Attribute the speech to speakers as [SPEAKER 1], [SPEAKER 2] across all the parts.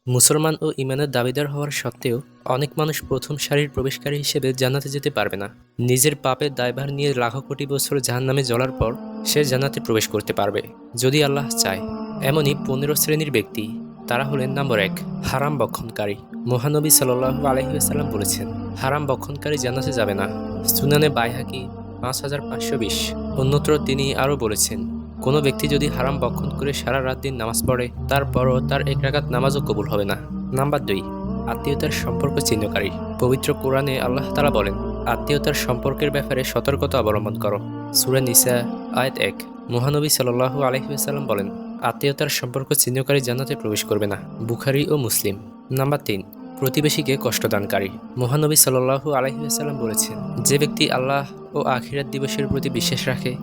[SPEAKER 1] মুসলমান ও ঈমানের দাবিদার হওয়ার সত্ত্বেও অনেক মানুষ প্রথম সারির প্রবেশকারী হিসেবে জান্নাতে যেতে পারবে না। নিজের পাপের দায়ভার নিয়ে লাখো কোটি বছর জাহান্নামে জ্বলার পর সে জান্নাতে প্রবেশ করতে পারবে যদি আল্লাহ চায়। এমনই 15 শ্রেণীর ব্যক্তি, তারা হলেন নম্বর 1, হারাম বক্ষণকারী। মহানবী সাল্লাল্লাহু আলাইহি ওয়াসাল্লাম বলেছেন, হারাম বক্ষণকারী জান্নাতে যাবে না। সুনানে বাইহাকি 5520। অন্যত্র তিনি আরও বলেছেন, কোনো ব্যক্তি যদি হারাম বক্ষণ করে সারা রাত দিন নামাজ পড়ে, তারপরও তার 1 রাকাত নামাজও কবুল হবে না। নাম্বার 2, আত্মীয়তার সম্পর্ক ছিন্নকারী। পবিত্র কোরআনে আল্লাহ তাআলা বলেন, আত্মীয়তার সম্পর্কের ব্যাপারে সতর্কতা অবলম্বন করো। সূরা নিসা আয়াত 1। মহানবী সাল্লাল্লাহু আলাইহি ওয়াসাল্লাম বলেন, আত্মীয়তার সম্পর্ক ছিন্নকারী জান্নাতে প্রবেশ করবে না। বুখারী ও মুসলিম। নাম্বার 3, প্রতিবেশীকে কষ্টদানকারী। মহানবী সাল্লাল্লাহু আলাইহি ওয়াসাল্লাম বলেছেন, যে ব্যক্তি আল্লাহ ও আখিরাত দিবসের প্রতি বিশ্বাস রাখে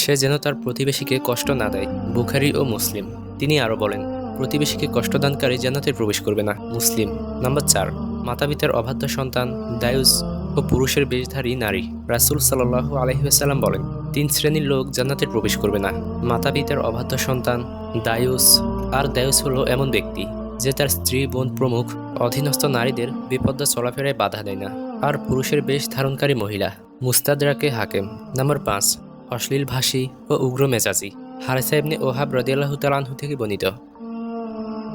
[SPEAKER 1] সে যেন তার প্রতিবেশীকে কষ্ট না দেয়। বুখারী ও মুসলিম। তিনি আরও বলেন, প্রতিবেশীকে কষ্টদানকারী জান্নাতে প্রবেশ করবে না। মুসলিম। নাম্বার 4, মাতাপিতার অবাধ্য সন্তান, দায়ুস ও পুরুষের বেশধারী নারী। রাসূল সাল্লাল্লাহু আলাইহি ওয়াসাল্লাম বলেন, 3 শ্রেণীর লোক জান্নাতে প্রবেশ করবে না: মাতাপিতার অবাধ্য সন্তান, দায়ুস। আর দায়ুস হলো এমন ব্যক্তি যে তার স্ত্রী, বোন প্রমুখ অধীনস্থ নারীদের বিপদে চলাফেরায় বাধা দেয় না। আর পুরুষের বেশ ধারণকারী মহিলা। মুস্তাদরাকে হাকিম। নাম্বার 5, অশ্লীল ভাষী ও উগ্র মেজাজি। হারেসা ইবনে ওহাব রাদিয়াল্লাহু তাআলা আনহু থেকে বর্ণিত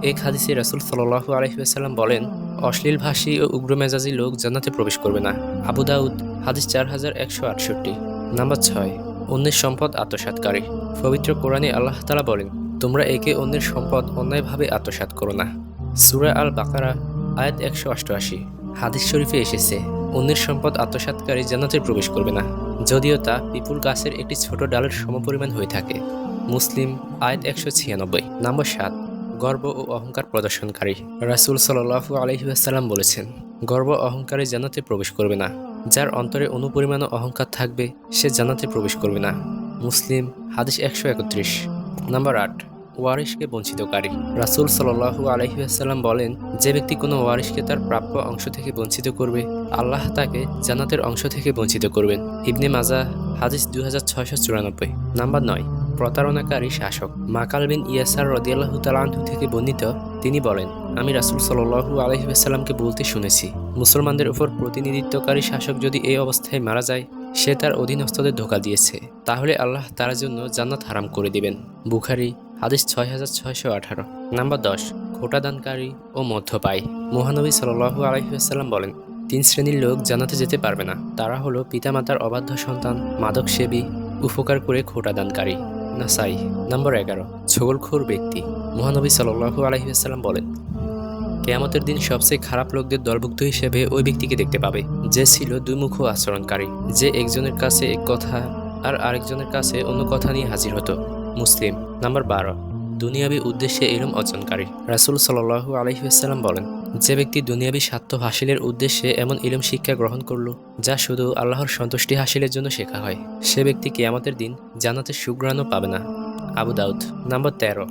[SPEAKER 1] এক হাদিসে রাসূল সাল্লাল্লাহু আলাইহি ওয়াসাল্লাম বলেন, অশ্লীল ভাষী ও উগ্র মেজাজি লোক জান্নাতে প্রবেশ করবে না। আবু দাউদ হাদিস 4168। নাম্বার 6, অন্যের সম্পদ আত্মসাৎকারী। পবিত্র কোরআনে আল্লাহ তাআলা বলেন, তোমরা একে অন্যের সম্পদ অন্যায়ভাবে আত্মসাৎ করো না। সূরা আল বাকারা আয়াত 188। হাদিস শরীফে এসেছে, অন্যের সম্পদ আত্মসাৎকারী জান্নাতে প্রবেশ করবে না, যদিও তা পিপুল গাছের একটি ছোট ডালের সমপরিমাণ হয়ে থাকে। মুসলিম আয়াত 196। নাম্বার 7, গর্ব ও অহংকার প্রদর্শনকারী। রাসূল সাল্লাল্লাহু আলাইহি ওয়াসাল্লাম বলেছেন, গর্ব অহংকারে জান্নাতে প্রবেশ করবে না। যার অন্তরে অনুপরিমাণ অহংকার থাকবে সে জান্নাতে প্রবেশ করবে না। মুসলিম হাদিস 131। নাম্বার 8, ওয়ারিশকে বঞ্চিতকারী। রাসূল সাল্লাল্লাহু আলাইহি ওয়াসাল্লাম বলেন, যে ব্যক্তি কোনো ওয়ারিশকে তার প্রাপ্য অংশ থেকে বঞ্চিত করবে, আল্লাহ তাকে জান্নাতের অংশ থেকে বঞ্চিত করবেন। ইবনে মাজাহ হাদিস 2694। নাম্বার 9, প্রতারণাকারী শাসক। মাকাল বিন ইয়াসার রাদিয়াল্লাহু তাআলা আনহু থেকে বর্ণিত, তিনি বলেন, আমি রাসূল সাল্লাল্লাহু আলাইহি ওয়াসাল্লামকে বলতে শুনেছি, মুসলমানদের উপর প্রতিনিধিত্বকারী শাসক যদি এই অবস্থায় মারা যায়, সে তার অধীনস্থদের ধোঁকা দিয়েছে, তাহলে আল্লাহ তার জন্য জান্নাত হারাম করে দিবেন। বুখারী হাদিস 6618। নাম্বার 10, খোটাদানকারী ও মধ্যপায়ী। মহানবী সাল্লাল্লাহু আলাইহি ওয়াসাল্লাম বলেন, 3 শ্রেণীর লোক জান্নাতে যেতে পারবে না। তারা হলো পিতামাতার অবাধ্য সন্তান, মাদকসেবী, উপকার করে খোটাদানকারী। নাসাই। নাম্বার 11, ছগলখোর ব্যক্তি। মহানবী সাল্লাল্লাহু আলাইহি ওয়াসাল্লাম বলেন, কিয়ামতের দিন সবচেয়ে খারাপ লোকদের দলভুক্ত হিসেবে ওই ব্যক্তিকে দেখতে পাবে যে ছিল দুইমুখ আচরণকারী, যে একজনের কাছে এক কথা আর আরেকজনের কাছে অন্য কথা নিয়ে হাজির হতো। মুসলিম। নাম্বার 12, দুনিয়াবি উদ্দেশ্যে ইলম অর্জনকারী। রাসূল সাল্লাল্লাহু আলাইহি ওয়াসাল্লাম বলেন, যে ব্যক্তি দুনিয়াবি স্বার্থ হাসিলের উদ্দেশ্যে এমন ইলম শিক্ষা গ্রহণ করলো যা শুধু আল্লাহর সন্তুষ্টি হাসিলের জন্য শেখা হয়, সে ব্যক্তি কিয়ামতের দিন জান্নাতের সুঘ্রাণও পাবে না। আবু দাউদ। নাম্বার 13,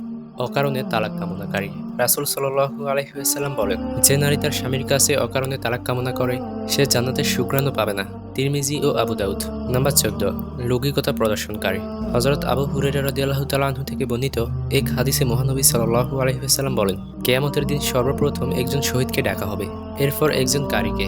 [SPEAKER 1] অকারণে তালাক কামনাকারী। রাসূল সাল্লাল্লাহু আলাইহি ওয়াসাল্লাম বলেন, যে নারী তার স্বামীর কাছে অকারণে তালাক কামনা করে সে জান্নাতের সুঘ্রাণও পাবে না। তিরমিজি ও আবু দাউদ। নাম্বার 14, লৌকিকতা প্রদর্শনকারী। হযরত আবু হুরায়রা রাদিয়াল্লাহু তাআলা আনহু থেকে বর্ণিত এক হাদিসে মহানবী সাল্লাল্লাহু আলাইহি ওয়াসাল্লাম বলেন, কিয়ামতের দিন সর্বপ্রথম একজন শহীদকে ডাকা হবে, এরপর একজন কারীকে,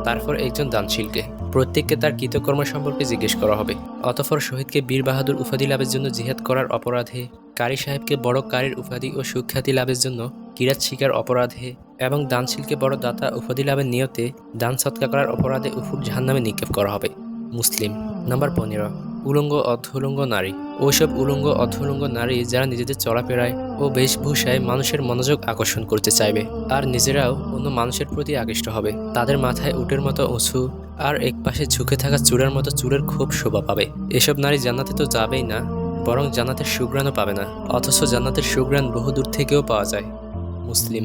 [SPEAKER 1] তারপর একজন দানশীলকে। প্রত্যেককে তার কৃতকর্ম সম্পর্কে জিজ্ঞেস করা হবে। অতঃপর শহীদকে বীর বাহাদুর উপাধি লাভের জন্য জিহাদ করার অপরাধে, কারি সাহেবকে বড় কারির উপাধি ও সুখ্যাতি লাভের জন্য কিরাত শিকার অপরাধে এবং দানশীলকে বড় দাতা উপাধি লাভের নিয়তে দান সৎকার করার অপরাধে উফুর জাহান্নামে নিক্ষেপ করা হবে। মুসলিম। নাম্বার 15, উলঙ্গ অর্ধউলঙ্গ নারী। ওইসব উলঙ্গ অর্ধউলঙ্গ নারী যারা নিজেদের চলাফেরায় ও বেশভূষায় মানুষের মনোযোগ আকর্ষণ করতে চাইবে আর নিজেরাও অন্য মানুষের প্রতি আকৃষ্ট হবে। তাদের মাথায় উটের মতো উঁচু আর একপাশে ঝুঁকে থাকা চূড়ার মতো চুলের খুব শোভা পাবে। এসব নারী জান্নাতে তো যাবেই না, বরং জান্নাতের সুঘ্রাণও পাবে না, অথচ জান্নাতের সুঘ্রাণ বহু দূর থেকেও পাওয়া যায়। মুসলিম।